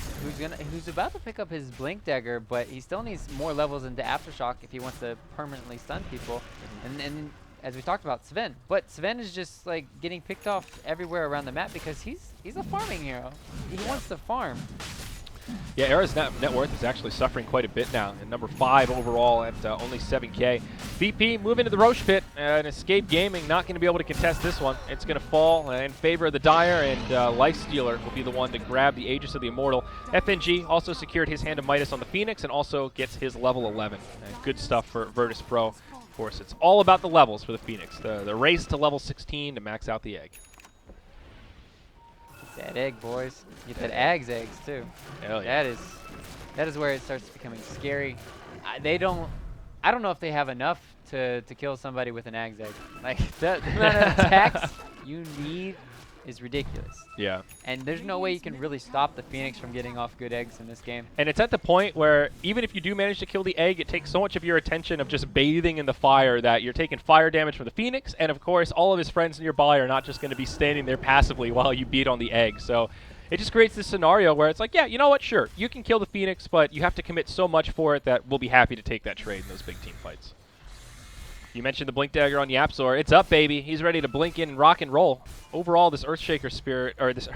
who's about to pick up his Blink Dagger, but he still needs more levels into Aftershock if he wants to permanently stun people. And as we talked about, Sven. But Sven is just like getting picked off everywhere around the map because he's a farming hero. He wants to farm. Yeah, Era's net worth is actually suffering quite a bit now. And number 5 overall at only 7K. VP moving to the Roche pit, and Escape Gaming not going to be able to contest this one. It's going to fall in favor of the Dire, and Lifestealer will be the one to grab the Aegis of the Immortal. FNG also secured his Hand of Midas on the Phoenix and also gets his level 11. Good stuff for virtus.pro. Of course, it's all about the levels for the Phoenix. The race to level 16 to max out the egg. That egg, boys. Get that Ag's eggs, too. Hell yeah. That is where it starts becoming scary. I don't know if they have enough to kill somebody with an Ag's egg. Like, the amount of attacks you need is ridiculous. Yeah. And there's no way you can really stop the Phoenix from getting off good eggs in this game. And it's at the point where even if you do manage to kill the egg, it takes so much of your attention of just bathing in the fire that you're taking fire damage from the Phoenix, and of course all of his friends nearby are not just going to be standing there passively while you beat on the egg. So it just creates this scenario where it's like, yeah, you know what, sure, you can kill the Phoenix, but you have to commit so much for it that we'll be happy to take that trade in those big team fights. You mentioned the Blink Dagger on Yapzor. It's up, baby. He's ready to blink in and rock and roll. Overall, this Earthshaker Spirit, or this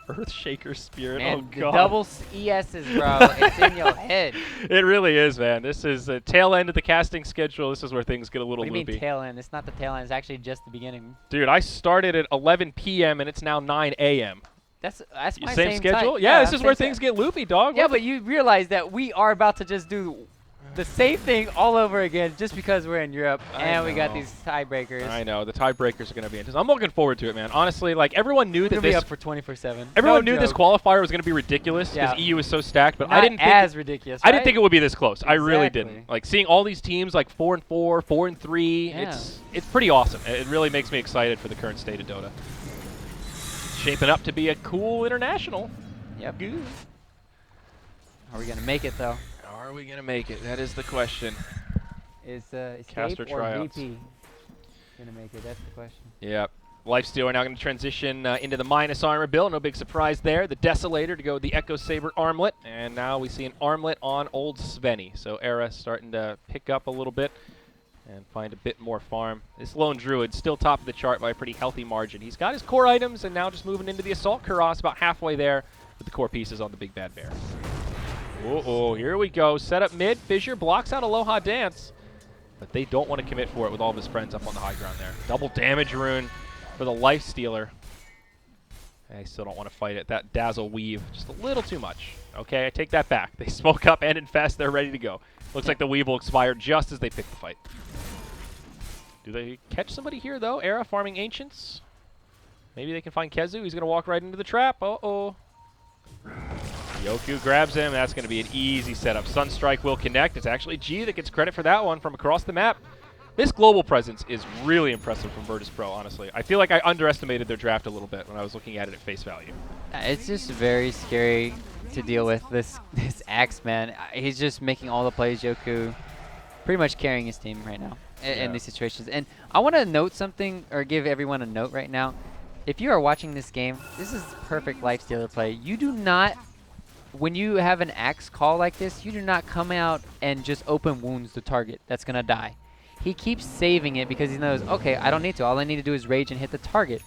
Earthshaker Spirit, man, oh the god. double ESs, bro. It's in your head. It really is, man. This is the tail end of the casting schedule. This is where things get a little loopy. What do you mean tail end? It's not the tail end. It's actually just the beginning. Dude, I started at 11 p.m. and it's now 9 a.m. That's my same schedule? time. Yeah, this is where things get loopy, dog. Yeah, but you realize that we are about to just do the same thing all over again just because we're in Europe and we got know. these tiebreakers. I know. The tiebreakers are going to be interesting. I'm looking forward to it, man. Honestly, like, everyone knew that Be this... up for 24/7. Everyone knew this qualifier was going to be ridiculous because EU is so stacked, but I didn't think... as ridiculous, I didn't think it would be this close. I really Exactly. didn't. Like, seeing all these teams, like, 4-4, 4-3, Yeah. it's pretty awesome. It really makes me excited for the current state of Dota. Shaping up to be a cool international. Yep. Good. Are we gonna make it though? Are we gonna make it? That is the question. Is Escape Caster or tryouts. VP gonna make it? That's the question. Yep. Lifestealer now going to transition into the minus armor build. No big surprise there. The Desolator to go with the Echo Saber armlet. And now we see an armlet on old Svenny. So Era starting to pick up a little bit and find a bit more farm. This Lone Druid still top of the chart by a pretty healthy margin. He's got his core items and now just moving into the Assault Kuros about halfway there with the core pieces on the Big Bad Bear. Uh-oh, here we go. Set up mid. Fissure blocks out Aloha Dance. But they don't want to commit for it with all of his friends up on the high ground there. Double damage rune for the Lifestealer. I still don't want to fight it. That Dazzle Weave, just a little too much. Okay, I take that back. They smoke up and infest. They're ready to go. Looks like the Weave will expire just as they pick the fight. Do they catch somebody here, though? Era farming Ancients. Maybe they can find Kezu. He's going to walk right into the trap. Uh-oh. Yoku grabs him. That's going to be an easy setup. Sunstrike will connect. It's actually G that gets credit for that one from across the map. This global presence is really impressive from virtus.pro, honestly. I feel like I underestimated their draft a little bit when I was looking at it at face value. It's just very scary to deal with this Axe, man. He's just making all the plays. Yoku pretty much carrying his team right now in these situations. And I want to note something, or give everyone a note right now. If you are watching this game, this is perfect Lifestealer play. You do not, when you have an Axe call like this, you do not come out and just open wounds the target that's going to die. He keeps saving it because he knows, okay, I don't need to. All I need to do is rage and hit the target.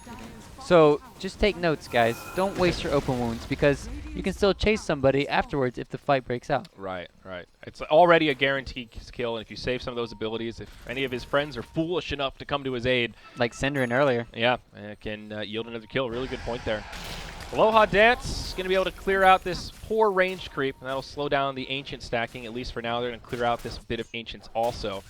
So just take notes, guys. Don't waste your open wounds because you can still chase somebody afterwards if the fight breaks out. Right, right. It's already a guaranteed kill, and if you save some of those abilities, if any of his friends are foolish enough to come to his aid. Like Synderen earlier. Yeah, it can yield another kill. Really good point there. Aloha Dance going to be able to clear out this poor range creep, and that'll slow down the Ancient stacking, at least for now. They're going to clear out this bit of Ancients also.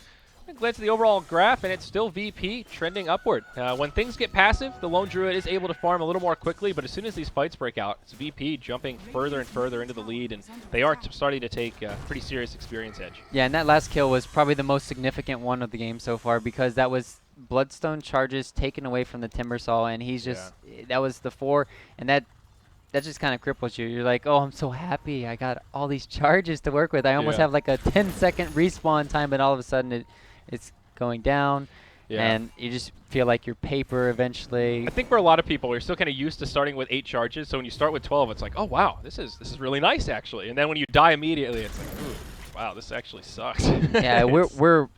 Glance at the overall graph, and it's still VP trending upward. When things get passive, the Lone Druid is able to farm a little more quickly, but as soon as these fights break out, it's VP jumping further and further into the lead, and they are starting to take a pretty serious experience edge. Yeah, and that last kill was probably the most significant one of the game so far because that was Bloodstone charges taken away from the Timbersaw, and he's just, that was the 4, and that just kind of cripples you. You're like, oh, I'm so happy. I got all these charges to work with. I almost have like a 10-second respawn time, but all of a sudden it's going down, and you just feel like your paper eventually. I think for a lot of people, we're still kind of used to starting with 8 charges, so when you start with 12, it's like, oh, wow, this is really nice, actually. And then when you die immediately, it's like, ooh, wow, this actually sucks. Yeah, we're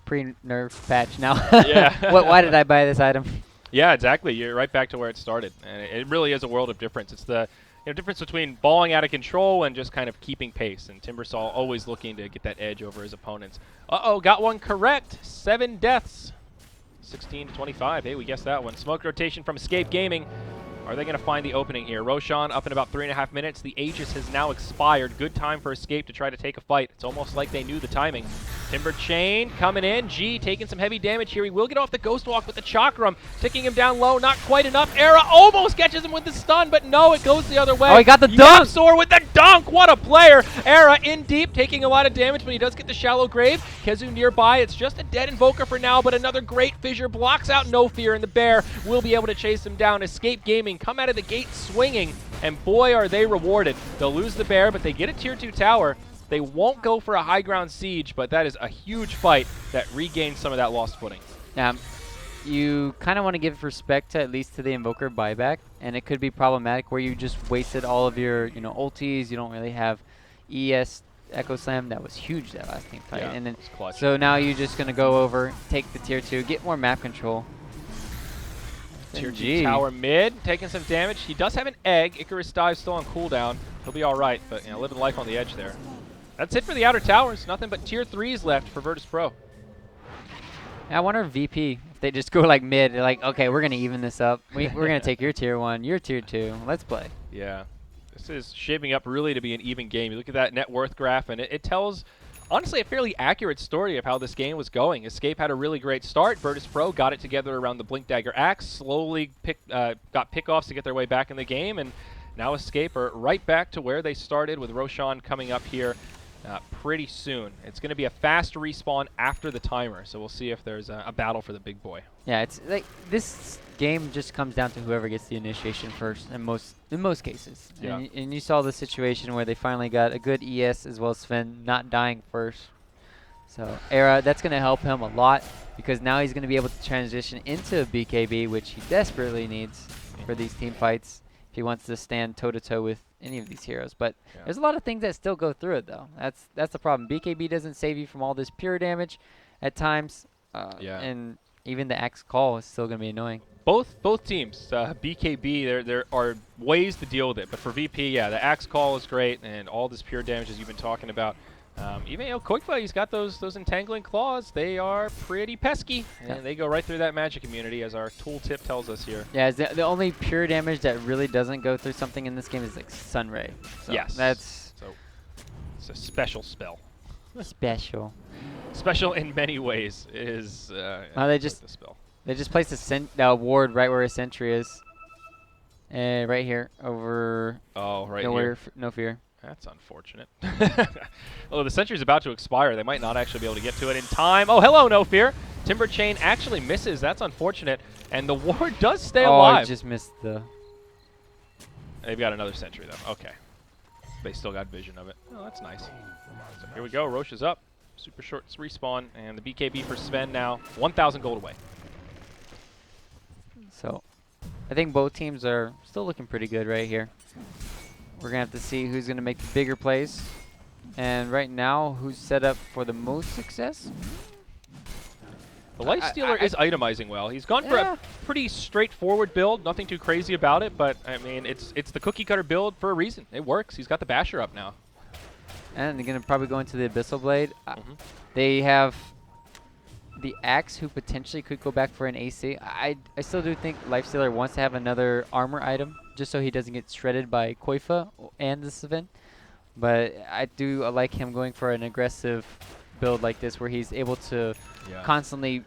pre-nerf patch now. Yeah. Why did I buy this item? Yeah, exactly. You're right back to where it started, and it really is a world of difference. It's the difference between balling out of control and just kind of keeping pace, and Timbersaw always looking to get that edge over his opponents. Uh-oh, got one correct. 7 deaths. 16-25. Hey, we guessed that one. Smoke rotation from Escape Gaming. Are they going to find the opening here? Roshan up in about 3.5 minutes. The Aegis has now expired. Good time for Escape to try to take a fight. It's almost like they knew the timing. Timber Chain coming in. G taking some heavy damage here. He will get off the Ghost Walk with the Chakram. Ticking him down low. Not quite enough. Era almost catches him with the stun, but no, it goes the other way. Oh, he got the dunk! Soar with the dunk. What a player. Era in deep, taking a lot of damage, but he does get the shallow grave. Kezu nearby. It's just a dead Invoker for now, but another great Fissure blocks out No Fear, and the Bear will be able to chase him down. Escape Gaming come out of the gate swinging, and boy, are they rewarded. They'll lose the Bear, but they get a tier 2 tower. They won't go for a high ground siege, but that is a huge fight that regains some of that lost footing. Yeah, you kind of want to give respect to at least to the Invoker buyback, and it could be problematic where you just wasted all of your ultis. You don't really have ES Echo Slam. That was huge that last team fight. Yeah, and then clutch. So now you're just going to go over, take the tier 2, get more map control. Tier 2 tower mid, taking some damage. He does have an egg. Icarus dive still on cooldown. He'll be all right, but living life on the edge there. That's it for the outer towers. Nothing but tier 3s left for virtus.pro. I wonder if VP, if they just go like mid, they're like, okay, we're going to even this up. We're going to take your tier 1, your tier 2. Let's play. Yeah. This is shaping up really to be an even game. You look at that net worth graph, and it tells honestly a fairly accurate story of how this game was going. Escape had a really great start. virtus.pro got it together around the Blink Dagger Axe, slowly got pickoffs to get their way back in the game, and now Escape are right back to where they started, with Roshan coming up here pretty soon. It's going to be a fast respawn after the timer, so we'll see if there's a battle for the big boy. Yeah, it's like this game just comes down to whoever gets the initiation first in most cases. Yeah. And you saw the situation where they finally got a good ES as well as Sven not dying first. So Era, that's going to help him a lot because now he's going to be able to transition into BKB, which he desperately needs for these team fights if he wants to stand toe-to-toe with any of these heroes. But there's a lot of things that still go through it, though. That's the problem. BKB doesn't save you from all this pure damage at times. And even the axe call is still going to be annoying. Both teams, BKB, there are ways to deal with it. But for VP, yeah, the axe call is great, and all this pure damage as you've been talking about. Even Qualifiers, he's got those entangling claws. They are pretty pesky, and they go right through that magic immunity, as our tooltip tells us here. Yeah, the only pure damage that really doesn't go through something in this game is like Sunray. So yes, it's a special spell. Special in many ways is. They just placed a ward right where a sentry is, right here over. Oh, right nowhere, here. No fear. That's unfortunate. Although the sentry's about to expire, they might not actually be able to get to it in time. Oh, hello, No Fear. Timber Chain actually misses. That's unfortunate. And the ward does stay alive. Oh, I just missed the... They've got another sentry, though. Okay. They still got vision of it. Oh, that's nice. So here we go. Roche is up. Super short respawn. And the BKB for Sven now. 1,000 gold away. So, I think both teams are still looking pretty good right here. We're going to have to see who's going to make the bigger plays. And right now, who's set up for the most success? The Lifestealer is itemizing well. He's gone for a pretty straightforward build. Nothing too crazy about it. But, I mean, it's the cookie-cutter build for a reason. It works. He's got the Basher up now. And they're going to probably go into the Abyssal Blade. They have the Axe, who potentially could go back for an AC. I still do think Lifestealer wants to have another armor item, just so he doesn't get shredded by Koifa and the Sven. But I do like him going for an aggressive build like this, where he's able to constantly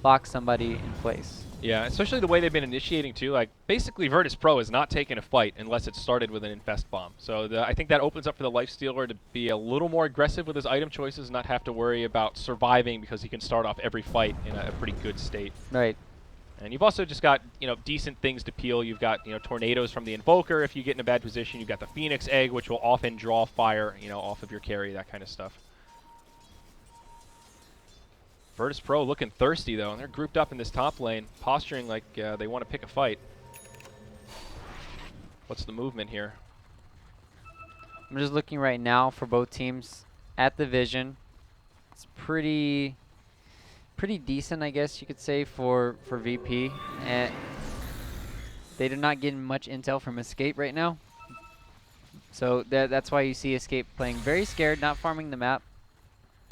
lock somebody in place. Yeah, especially the way they've been initiating too. Like, basically virtus.pro has not taken a fight unless it started with an Infest Bomb. So I think that opens up for the Lifestealer to be a little more aggressive with his item choices, not have to worry about surviving, because he can start off every fight in a pretty good state. Right. And you've also just got, decent things to peel. You've got, tornadoes from the Invoker if you get in a bad position. You've got the Phoenix Egg, which will often draw fire, off of your carry, that kind of stuff. virtus.pro looking thirsty, though, and they're grouped up in this top lane, posturing like they want to pick a fight. What's the movement here? I'm just looking right now for both teams at the vision. It's pretty decent, I guess you could say, for VP. And they did not get much intel from Escape right now. So that's why you see Escape playing very scared, not farming the map.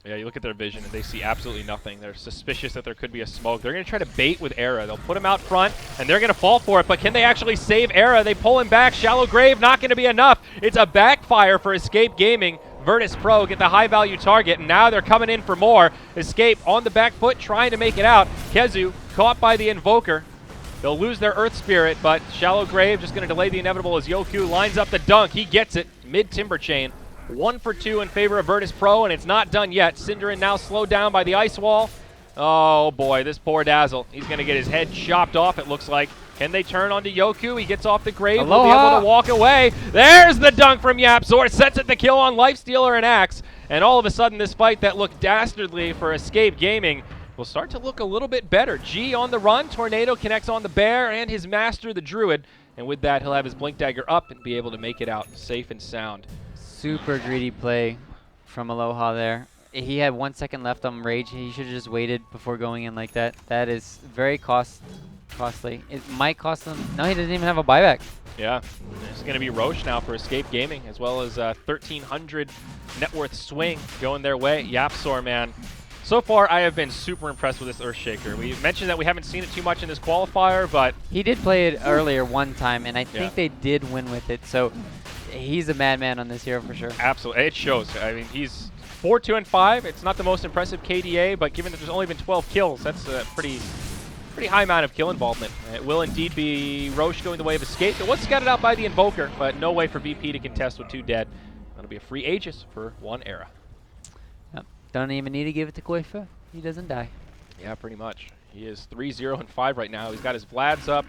Yeah, you look at their vision and they see absolutely nothing. They're suspicious that there could be a smoke. They're going to try to bait with Era. They'll put him out front, and they're going to fall for it. But can they actually save Era? They pull him back. Shallow Grave, not going to be enough. It's a backfire for Escape Gaming. virtus.pro get the high-value target, and now they're coming in for more. Escape on the back foot, trying to make it out. Kezu caught by the Invoker. They'll lose their Earth Spirit, but Shallow Grave just going to delay the inevitable as Yoku lines up the dunk. He gets it mid-Timber Chain. 1 for 2 in favor of virtus.pro, and it's not done yet. Synderen now slowed down by the Ice Wall. Oh boy, this poor Dazzle. He's going to get his head chopped off, it looks like. Can they turn onto Yoku? He gets off the grave. Aloha. Will be able to walk away. There's the dunk from Yapzor. Sets it the kill on Lifestealer and Axe. And all of a sudden, this fight that looked dastardly for Escape Gaming will start to look a little bit better. G on the run. Tornado connects on the Bear and his master, the Druid. And with that, he'll have his Blink Dagger up and be able to make it out safe and sound. Super greedy play from Aloha there. He had 1 second left on Rage. He should have just waited before going in like that. That is very costly. It might cost them. No, he doesn't even have a buyback. Yeah. It's going to be Roche now for Escape Gaming, as well as 1,300 net worth swing going their way. Yapzor, man. So far, I have been super impressed with this Earthshaker. We mentioned that we haven't seen it too much in this qualifier, but... He did play it earlier one time, and I think they did win with it. So he's a madman on this hero for sure. Absolutely. It shows. I mean, he's 4, 2, and 5. It's not the most impressive KDA, but given that there's only been 12 kills, that's a pretty high amount of kill involvement. It will indeed be Roche going the way of Escape. It was scouted out by the Invoker, but no way for VP to contest with 2 dead. That'll be a free Aegis for 1 era. Yep. Don't even need to give it to Qualifier. He doesn't die. Yeah, pretty much. He is 3, 0, and 5 right now. He's got his Vlads up,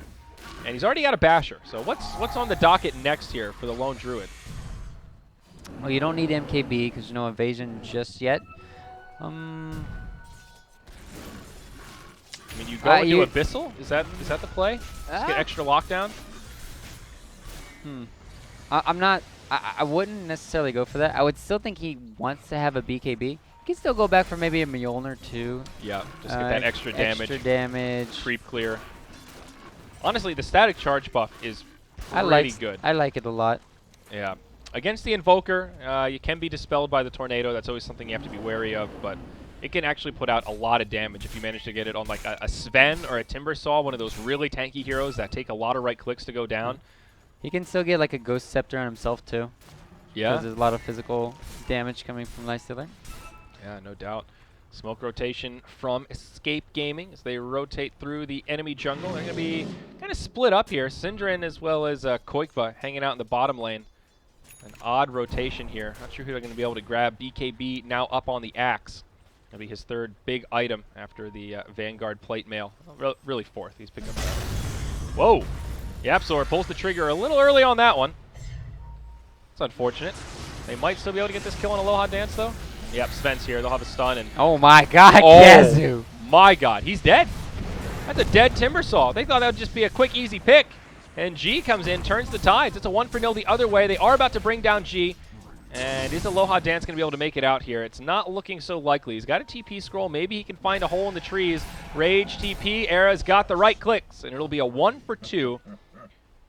and he's already got a Basher. So what's on the docket next here for the Lone Druid? Well, you don't need MKB because there's no evasion just yet. I mean, you go into Abyssal? Is that the play? Just get extra lockdown? I'm not. I wouldn't necessarily go for that. I would still think he wants to have a BKB. He can still go back for maybe a Mjolnir too. Yeah, just get that extra damage. Extra damage. Creep clear. Honestly, the static charge buff is pretty good. I like it a lot. Yeah. Against the Invoker, you can be dispelled by the Tornado. That's always something you have to be wary of, but it can actually put out a lot of damage if you manage to get it on like a Sven or a Timbersaw, one of those really tanky heroes that take a lot of right clicks to go down. He can still get like a Ghost Scepter on himself too. Yeah. Because there's a lot of physical damage coming from Lifestealer. Yeah, no doubt. Smoke rotation from Escape Gaming as they rotate through the enemy jungle. They're going to be kind of split up here. Synderen as well as Koikva hanging out in the bottom lane. An odd rotation here. Not sure who they're going to be able to grab. BKB now up on the axe. That'll be his 3rd big item after the Vanguard plate mail. Really 4th. He's picking up that. Whoa! Yapzor pulls the trigger a little early on that one. It's unfortunate. They might still be able to get this kill on Aloha Dance, though. Yep, Sven's here. They'll have a stun. And oh, my God. Oh, Yazoo. my God. He's dead. That's a dead Timbersaw. They thought that would just be a quick, easy pick. And G comes in, turns the tides. It's a 1-0 the other way. They are about to bring down G. And is Aloha Dance going to be able to make it out here? It's not looking so likely. He's got a TP scroll. Maybe he can find a hole in the trees. Rage TP. Era's got the right clicks. And it'll be a 1 for 2.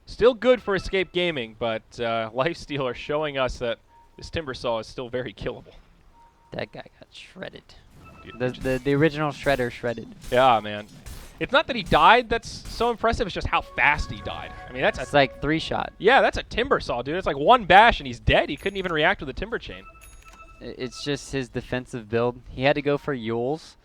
Still good for Escape Gaming, but Lifestealer showing us that this Timbersaw is still very killable. That guy got shredded. The original Shredder shredded. Yeah, man. It's not that he died that's so impressive, it's just how fast he died. I mean, that's it's like 3-shot. Yeah, that's a Timbersaw, dude. It's like 1 bash and he's dead. He couldn't even react with a Timber Chain. It's just his defensive build. He had to go for Yules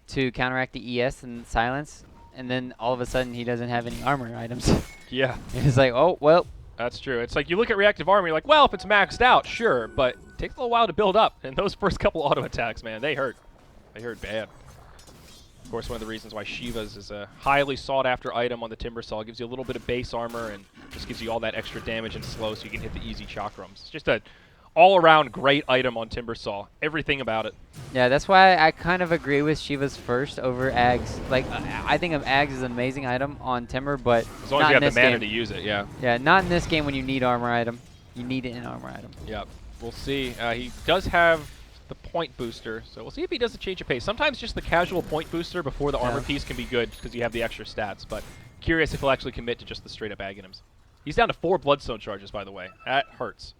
to counteract the ES and silence, and then all of a sudden he doesn't have any armor items. Yeah. He's like, oh, well. That's true. It's like you look at reactive armor, you're like, well, if it's maxed out, sure, but it takes a little while to build up. And those first couple auto attacks, man, they hurt. They hurt bad. Of course, one of the reasons why Shiva's is a highly sought-after item on the Timbersaw. It gives you a little bit of base armor and just gives you all that extra damage and slow so you can hit the easy chakrams. It's just a all-around great item on Timbersaw. Everything about it. Yeah, that's why I kind of agree with Shiva's first over Ags. Like, I think of Ags as an amazing item on Timber, but as long as you have the mana to use it, yeah. Yeah, not in this game when you need armor item. You need it in armor item. Yep. We'll see. He does have the point booster, so we'll see if he does a change of pace. Sometimes just the casual point booster before the armor piece can be good because you have the extra stats, but curious if he'll actually commit to just the straight-up ag items. He's down to 4 Bloodstone charges, by the way. That hurts.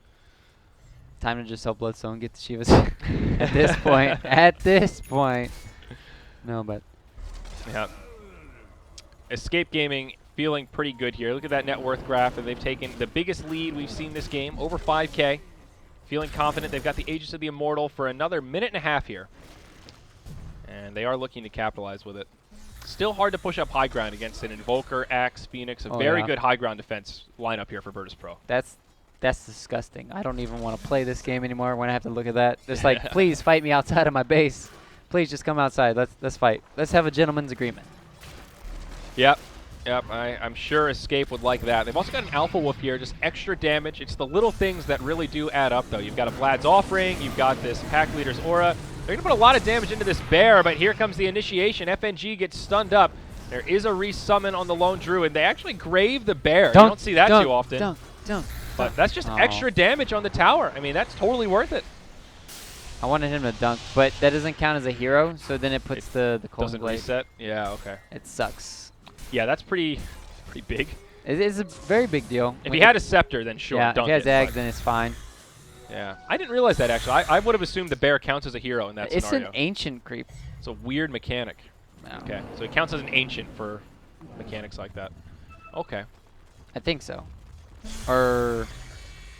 Time to just sell Bloodstone and get the Shivas at this point. At this point. No, but. Yeah. Escape Gaming feeling pretty good here. Look at that net worth graph, and they've taken the biggest lead we've seen this game, over 5K. Feeling confident. They've got the Aegis of the Immortal for another 1.5 minutes here. And they are looking to capitalize with it. Still hard to push up high ground against an Invoker, Axe, Phoenix. A very good high ground defense lineup here for virtus.pro. That's disgusting. I don't even want to play this game anymore when I have to look at that. It's like, please fight me outside of my base. Please just come outside. Let's fight. Let's have a gentleman's agreement. Yep. Yep, I'm sure Escape would like that. They've also got an Alpha Wolf here, just extra damage. It's the little things that really do add up, though. You've got a Vlad's Offering, you've got this Pack Leader's Aura. They're going to put a lot of damage into this bear, but here comes the initiation. FNG gets stunned up. There is a resummon on the Lone Druid. They actually grave the bear. You don't see that too often. But that's just extra damage on the tower. I mean, that's totally worth it. I wanted him to dunk, but that doesn't count as a hero, so then it puts the cold doesn't blade. Reset? Yeah, okay. It sucks. Yeah, that's pretty big. It is a very big deal. If he had a scepter, then sure, yeah, dunk if he has it, eggs, then it's fine. Yeah, I didn't realize that, actually. I would have assumed the bear counts as a hero in that scenario. It's an ancient creep. It's a weird mechanic. No. Okay, so it counts as an ancient for mechanics like that. Okay. I think so. Or,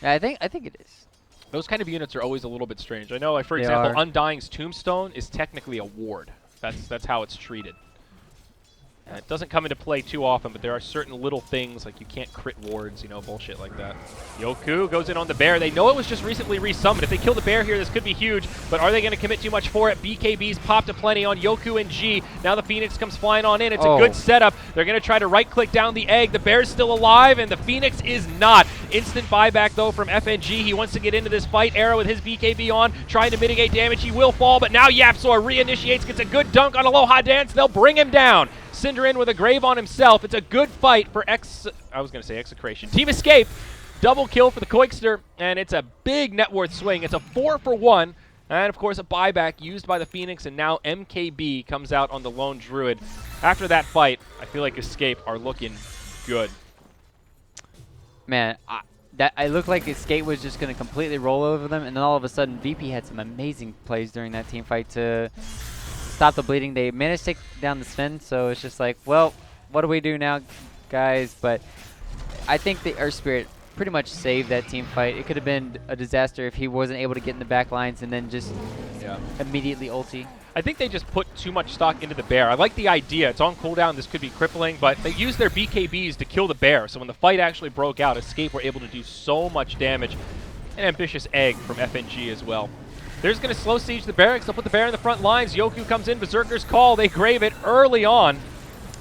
yeah, I think it is. Those kind of units are always a little bit strange. I know, like, for example, Undying's Tombstone is technically a ward. That's how it's treated. And it doesn't come into play too often, but there are certain little things, like you can't crit wards, you know, bullshit like that. Yoku goes in on the bear. They know it was just recently resummoned. If they kill the bear here, this could be huge, but are they going to commit too much for it? BKB's popped a plenty on Yoku and G. Now the Phoenix comes flying on in. It's a good setup. They're going to try to right-click down the egg. The bear's still alive, and the Phoenix is not. Instant buyback, though, from FNG. He wants to get into this fight. Arrow with his BKB on, trying to mitigate damage. He will fall, but now YapzOr reinitiates, gets a good dunk on Aloha Dance. They'll bring him down. Synderen with a grave on himself. It's a good fight for Execration. Team Escape, double kill for the Koikster, and it's a big net worth swing. It's a 4-for-1, and of course a buyback used by the Phoenix, and now MKB comes out on the lone Druid. After that fight, I feel like Escape are looking good. Man, I looked like Escape was just going to completely roll over them, and then all of a sudden VP had some amazing plays during that team fight to stop the bleeding. They managed to take down the Sven, so it's just like, well, what do we do now, guys? But I think the Earth Spirit pretty much saved that team fight. It could have been a disaster if he wasn't able to get in the back lines and then just immediately ulti. I think they just put too much stock into the bear. I like the idea. It's on cooldown. This could be crippling, but they used their BKBs to kill the bear. So when the fight actually broke out, Escape were able to do so much damage. An ambitious egg from FNG as well. They're just going to slow siege the barracks. They'll put the bear in the front lines. Yoku comes in. Berserker's Call. They grave it early on.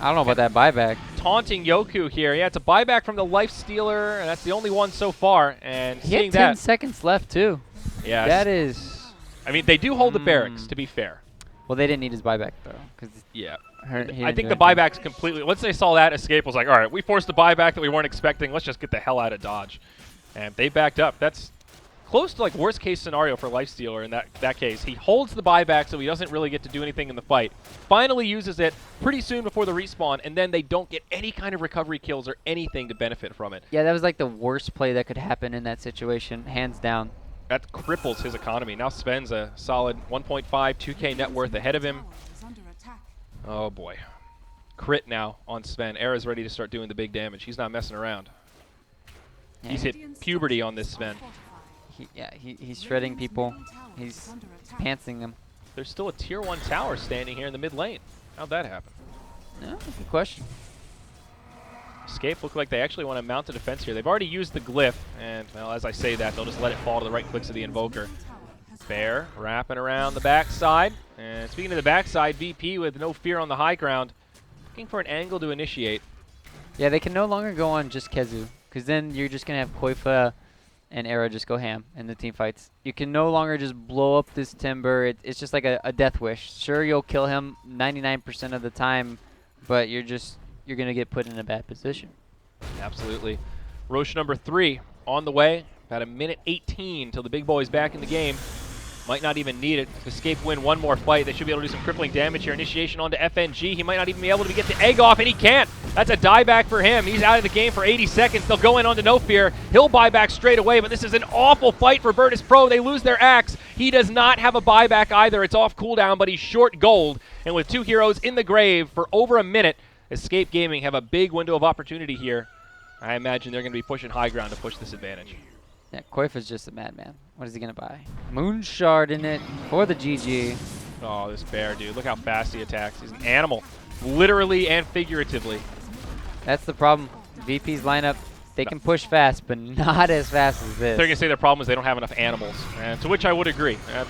I don't know about that buyback. Taunting Yoku here. Yeah, it's a buyback from the Life Stealer, and that's the only one so far. And he seeing had 10 seconds left, too. Yeah. That is... I mean, they do hold the barracks, to be fair. Well, they didn't need his buyback, though. I think the buyback's completely... Once they saw that, Escape was like, all right, we forced the buyback that we weren't expecting. Let's just get the hell out of Dodge. And they backed up. That's close to like worst case scenario for Lifestealer in that case. He holds the buyback so he doesn't really get to do anything in the fight. Finally uses it pretty soon before the respawn, and then they don't get any kind of recovery kills or anything to benefit from it. Yeah, that was like the worst play that could happen in that situation, hands down. That cripples his economy. Now Sven's a solid 1.5, 2K net worth ahead of him. Oh boy. Crit now on Sven. Era's ready to start doing the big damage. He's not messing around. Yeah. He's hit puberty on this Sven. He's shredding people. He's pantsing them. There's still a tier 1 tower standing here in the mid lane. How'd that happen? No, good question. Escape look like they actually want to mount a defense here. They've already used the glyph, and well, as I say that, they'll just let it fall to the right clicks of the Invoker. Bear wrapping around the backside. And speaking of the backside, VP with no fear on the high ground, looking for an angle to initiate. Yeah, they can no longer go on just Kezu, because then you're just going to have Koifa and Era just go ham in the team fights. You can no longer just blow up this Timber. It's just like a death wish. Sure, you'll kill him 99% of the time, but you're going to get put in a bad position. Absolutely. Roche number 3 on the way. About a minute 18 till the big boy's back in the game. Might not even need it. Escape win one more fight. They should be able to do some crippling damage here. Initiation onto FNG. He might not even be able to get the egg off, and he can't. That's a dieback for him. He's out of the game for 80 seconds. They'll go in onto No Fear. He'll buy back straight away, but this is an awful fight for virtus.pro. They lose their axe. He does not have a buyback either. It's off cooldown, but he's short gold. And with 2 heroes in the grave for over a minute, Escape Gaming have a big window of opportunity here. I imagine they're going to be pushing high ground to push this advantage. Yeah, Koifa's just a madman. What is he going to buy? Moonshard in it for the GG. Oh, this bear, dude. Look how fast he attacks. He's an animal, literally and figuratively. That's the problem. VP's lineup, they can push fast, but not as fast as this. They're going to say their problem is they don't have enough animals, and to which I would agree. That's